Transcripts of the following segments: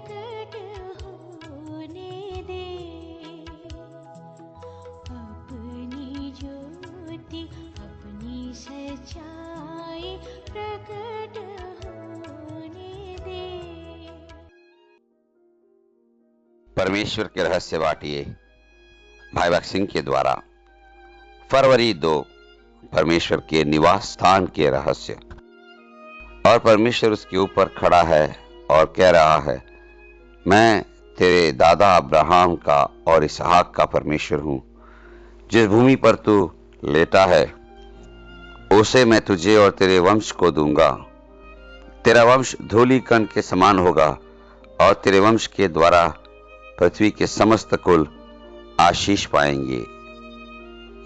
प्रकट होने दे, अपनी ज्योति अपनी सच्चाई प्रकट होने दे। परमेश्वर के रहस्य बाटिए भाई भक्त सिंह के द्वारा। फरवरी 2, परमेश्वर के निवास स्थान के रहस्य। और परमेश्वर उसके ऊपर खड़ा है और कह रहा है, मैं तेरे दादा अब्राहम का और इसहाक का परमेश्वर हूं। जिस भूमि पर तू लेटा है उसे मैं तुझे और तेरे वंश को दूंगा। तेरा वंश धूलि कण के समान होगा और तेरे वंश के द्वारा पृथ्वी के समस्त कुल आशीष पाएंगे।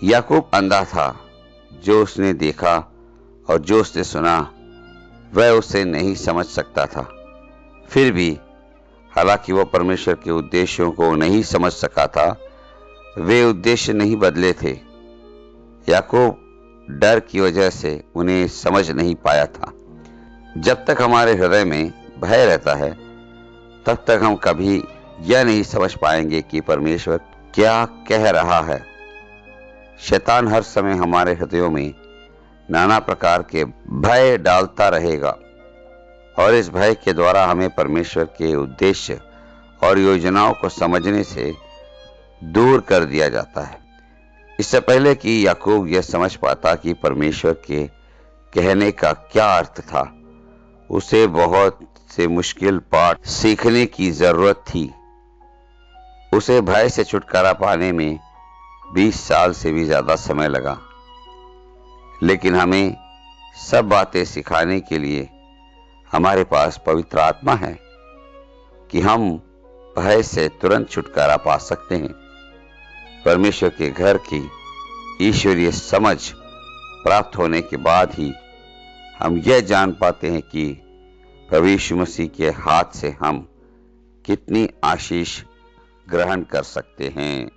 याकूब अंधा था, जो उसने देखा और जो उसने सुना वह उसे नहीं समझ सकता था। फिर भी हालांकि वह परमेश्वर के उद्देश्यों को नहीं समझ सका था, वे उद्देश्य नहीं बदले थे। याकूब डर की वजह से उन्हें समझ नहीं पाया था। जब तक हमारे हृदय में भय रहता है तब तक हम कभी यह नहीं समझ पाएंगे कि परमेश्वर क्या कह रहा है। शैतान हर समय हमारे हृदयों में नाना प्रकार के भय डालता रहेगा और इस भय के द्वारा हमें परमेश्वर के उद्देश्य और योजनाओं को समझने से दूर कर दिया जाता है। इससे पहले कि याकूब यह समझ पाता कि परमेश्वर के कहने का क्या अर्थ था, उसे बहुत से मुश्किल पाठ सीखने की जरूरत थी। उसे भय से छुटकारा पाने में 20 साल से भी ज्यादा समय लगा। लेकिन हमें सब बातें सिखाने के लिए हमारे पास पवित्र आत्मा है कि हम भय से तुरंत छुटकारा पा सकते हैं। परमेश्वर के घर की ईश्वरीय समझ प्राप्त होने के बाद ही हम यह जान पाते हैं कि प्रभु यीशु मसीह के हाथ से हम कितनी आशीष ग्रहण कर सकते हैं।